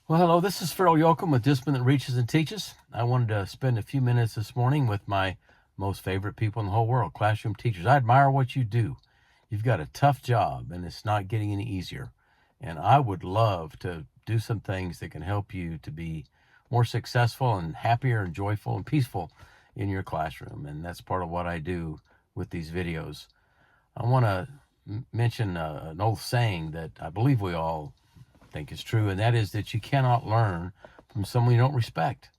Well, hello, this is Farrell Yoakum with Discipline That Reaches and Teaches. I wanted to spend a few minutes this morning with my most favorite people in the whole world, classroom teachers. I admire what you do. You've got a tough job and it's not getting any easier. And I would love to do some things that can help you to be more successful and happier and joyful and peaceful in your classroom. And that's part of what I do with these videos. I want to mention an old saying that I believe we all think is true, and that is that you cannot learn from someone you don't respect.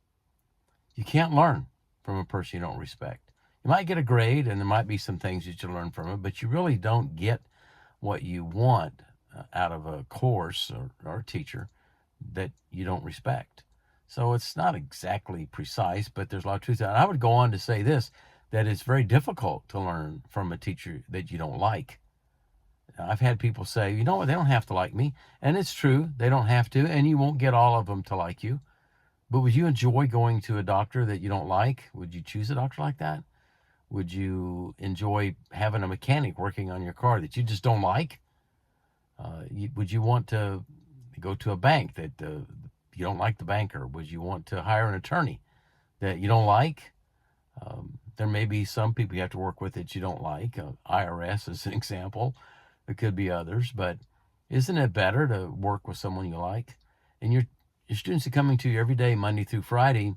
You can't learn from a person you don't respect. You might get a grade, and there might be some things that you learn from it, but you really don't get what you want out of a course or a teacher that you don't respect. So it's not exactly precise, but there's a lot of truth. And I would go on to say this, that it's very difficult to learn from a teacher that you don't like. I've had people say, you know what, they don't have to like me. And it's true, they don't have to, and you won't get all of them to like you. But would you enjoy going to a doctor that you don't like? Would you choose a doctor like that? Would you enjoy having a mechanic working on your car that you just don't like? Would you want to go to a bank that you don't like the banker? Would you want to hire an attorney that you don't like? There may be some people you have to work with that you don't like. IRS is an example. There could be others, but isn't it better to work with someone you like? And your students are coming to you every day, Monday through Friday,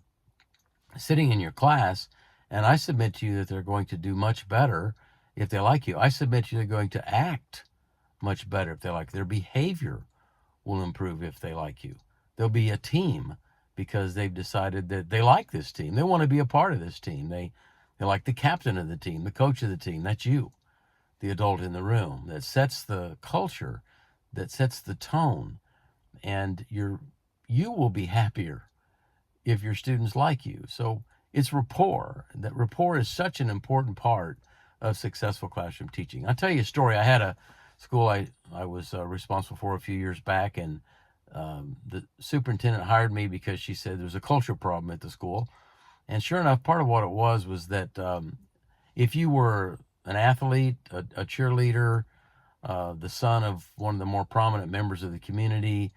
sitting in your class, and I submit to you that they're going to do much better if they like you. I submit to you they're going to act much better if they like you. Their behavior will improve if they like you. They'll be a team because they've decided that they like this team. They want to be a part of this team. They like the captain of the team, the coach of the team. That's you, the adult in the room, that sets the culture, that sets the tone, and you will be happier if your students like you. So it's rapport. That rapport is such an important part of successful classroom teaching. I'll tell you a story. I had a school I was responsible for a few years back, and the superintendent hired me because she said there's a culture problem at the school. And sure enough, part of what it was that if you were an athlete, a cheerleader, the son of one of the more prominent members of the community,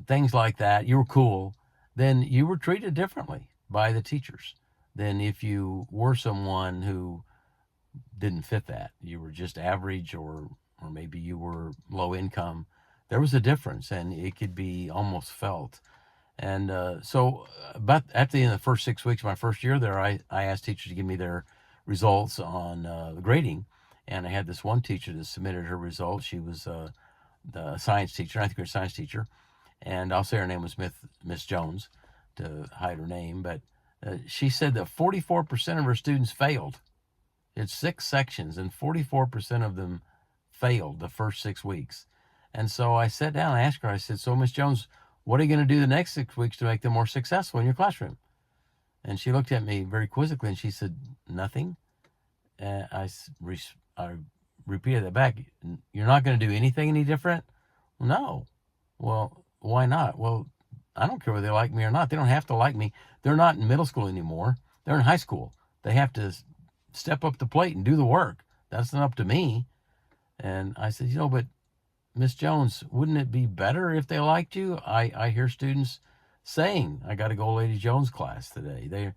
things like that, you were cool, then you were treated differently by the teachers than if you were someone who didn't fit that. You were just average, or maybe you were low income. There was a difference, and it could be almost felt. And so about at the end of the first 6 weeks of my first year there, I asked teachers to give me their results on grading. And I had this one teacher that submitted her results. She was the science teacher, I think her science teacher. And I'll say her name was Miss Jones to hide her name. But she said that 44% of her students failed. It's 6 sections, and 44% of them failed the first 6 weeks. And so I sat down and asked her, I said, so Miss Jones, what are you going to do the next 6 weeks to make them more successful in your classroom? And she looked at me very quizzically and she said, nothing. And I repeated that back. You're not going to do anything any different? No. Well, why not? Well, I don't care whether they like me or not. They don't have to like me. They're not in middle school anymore. They're in high school. They have to step up the plate and do the work. That's not up to me. And I said, but Miss Jones, wouldn't it be better if they liked you? I hear students saying, I got to go to Lady Jones class today.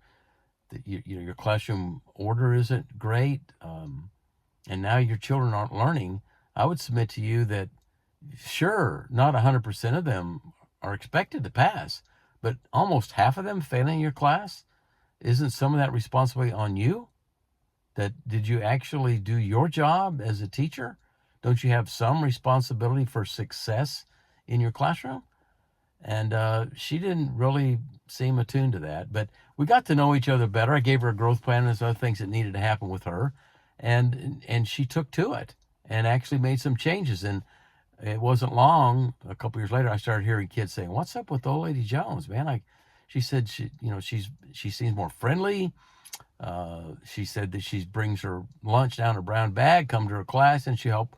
Your classroom order isn't great, and now your children aren't learning. I would submit to you that, sure, not 100% of them are expected to pass, but almost half of them failing your class. Isn't some of that responsibility on you? Did you actually do your job as a teacher? Don't you have some responsibility for success in your classroom? And she didn't really seem attuned to that. But we got to know each other better. I gave her a growth plan and some other things that needed to happen with her. And she took to it and actually made some changes. And it wasn't long, a couple years later, I started hearing kids saying, what's up with old Lady Jones, man? She said she seems more friendly. She said that she brings her lunch down her brown bag, come to her class, and she help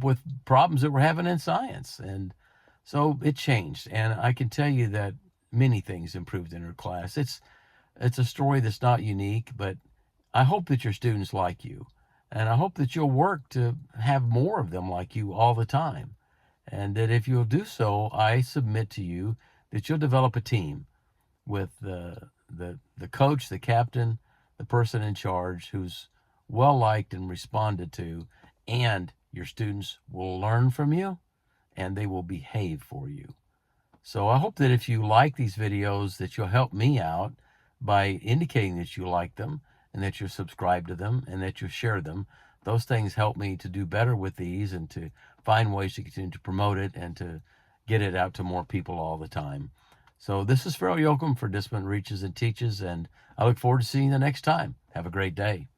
with problems that we're having in science. And so it changed. And I can tell you that many things improved in her class. It's a story that's not unique, but I hope that your students like you. And I hope that you'll work to have more of them like you all the time. And that if you'll do so, I submit to you that you'll develop a team with the coach, the captain, the person in charge who's well liked and responded to, and your students will learn from you and they will behave for you. So I hope that if you like these videos that you'll help me out by indicating that you like them and that you subscribe to them and that you share them. Those things help me to do better with these and to find ways to continue to promote it and to get it out to more people all the time. So this is Pharaoh Yoakum for Discipline Reaches and Teaches, and I look forward to seeing you the next time. Have a great day.